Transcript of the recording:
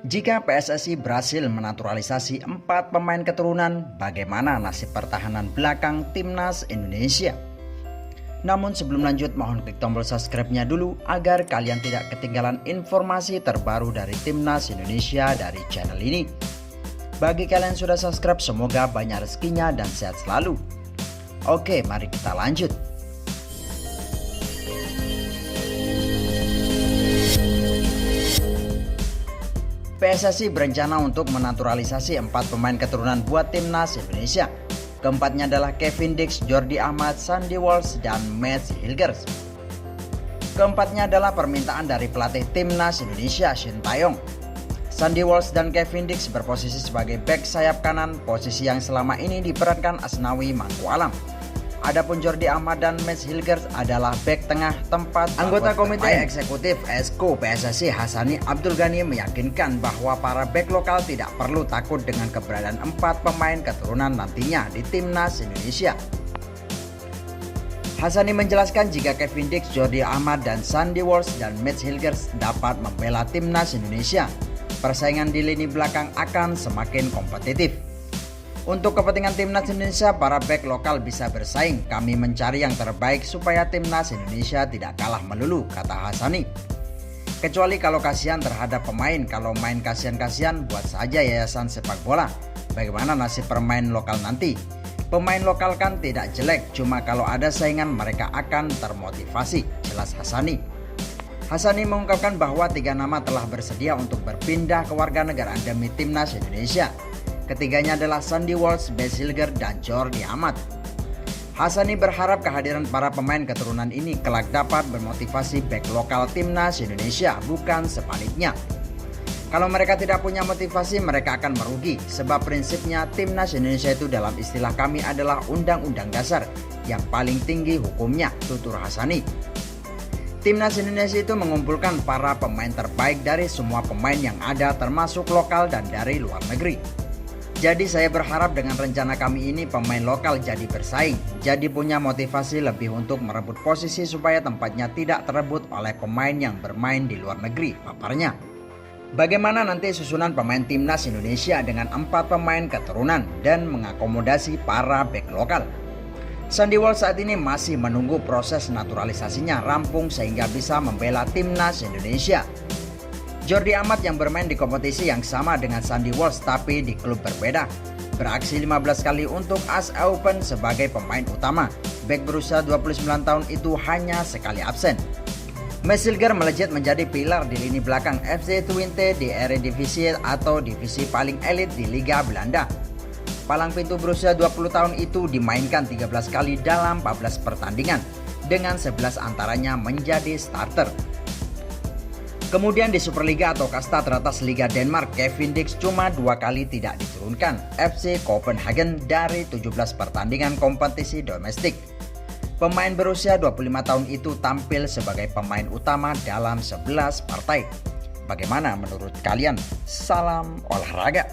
Jika PSSI berhasil menaturalisasi 4 pemain keturunan, bagaimana nasib pertahanan belakang timnas Indonesia? Namun sebelum lanjut, mohon klik tombol subscribe-nya dulu agar kalian tidak ketinggalan informasi terbaru dari timnas Indonesia dari channel ini. Bagi kalian yang sudah subscribe, semoga banyak rezekinya dan sehat selalu. Oke, mari kita lanjut. PSSI berencana untuk menaturalisasi 4 pemain keturunan buat timnas Indonesia. Keempatnya adalah Kevin Dix, Jordi Amat, Sandy Walsh, dan Mads Hilgers. Keempatnya adalah permintaan dari pelatih timnas Indonesia, Shin Tae-yong. Sandy Walsh dan Kevin Dix berposisi sebagai bek sayap kanan, posisi yang selama ini diperankan Asnawi Mangkualam. Adapun Jordi Amat dan Mads Hilgers adalah bek tengah, tempat anggota komite eksekutif Esko PSSI Hasani Abdul Ghani meyakinkan bahwa para bek lokal tidak perlu takut dengan keberadaan 4 pemain keturunan nantinya di timnas Indonesia. Hasani menjelaskan jika Kevin Dix, Jordi Amat, dan Sandy Walsh dan Mads Hilgers dapat membela timnas Indonesia, persaingan di lini belakang akan semakin kompetitif. Untuk kepentingan timnas Indonesia, para bek lokal bisa bersaing. Kami mencari yang terbaik supaya timnas Indonesia tidak kalah melulu, kata Hasani. Kecuali kalau kasihan terhadap pemain, kalau main kasihan-kasihan buat saja yayasan sepak bola. Bagaimana nasib pemain lokal nanti? Pemain lokal kan tidak jelek, cuma kalau ada saingan mereka akan termotivasi, jelas Hasani. Hasani mengungkapkan bahwa 3 nama telah bersedia untuk berpindah ke warganegaraan demi timnas Indonesia. Ketiganya adalah Sandy Walsh, Mads Hilgers, dan Jordi Amat. Hasani berharap kehadiran para pemain keturunan ini kelak dapat bermotivasi bek lokal timnas Indonesia, bukan sebaliknya. Kalau mereka tidak punya motivasi, mereka akan merugi, sebab prinsipnya timnas Indonesia itu dalam istilah kami adalah undang-undang dasar yang paling tinggi hukumnya, tutur Hasani. Timnas Indonesia itu mengumpulkan para pemain terbaik dari semua pemain yang ada, termasuk lokal dan dari luar negeri. Jadi saya berharap dengan rencana kami ini pemain lokal jadi bersaing, jadi punya motivasi lebih untuk merebut posisi supaya tempatnya tidak terebut oleh pemain yang bermain di luar negeri, paparnya. Bagaimana nanti susunan pemain timnas Indonesia dengan 4 pemain keturunan dan mengakomodasi para bek lokal? Sandy Walsh saat ini masih menunggu proses naturalisasinya rampung sehingga bisa membela timnas Indonesia. Jordi Amat yang bermain di kompetisi yang sama dengan Sandy Walsh tapi di klub berbeda, beraksi 15 kali untuk AS Open sebagai pemain utama. Bek berusia 29 tahun itu hanya sekali absen. Mads Hilgers melejit menjadi pilar di lini belakang FC Twente di Eredivisie atau divisi paling elit di Liga Belanda. Palang pintu berusia 20 tahun itu dimainkan 13 kali dalam 14 pertandingan, dengan 11 antaranya menjadi starter. Kemudian di Superliga atau kasta teratas Liga Denmark, Kevin Dix cuma 2 kali tidak diturunkan FC Copenhagen dari 17 pertandingan kompetisi domestik. Pemain berusia 25 tahun itu tampil sebagai pemain utama dalam 11 partai. Bagaimana menurut kalian? Salam olahraga.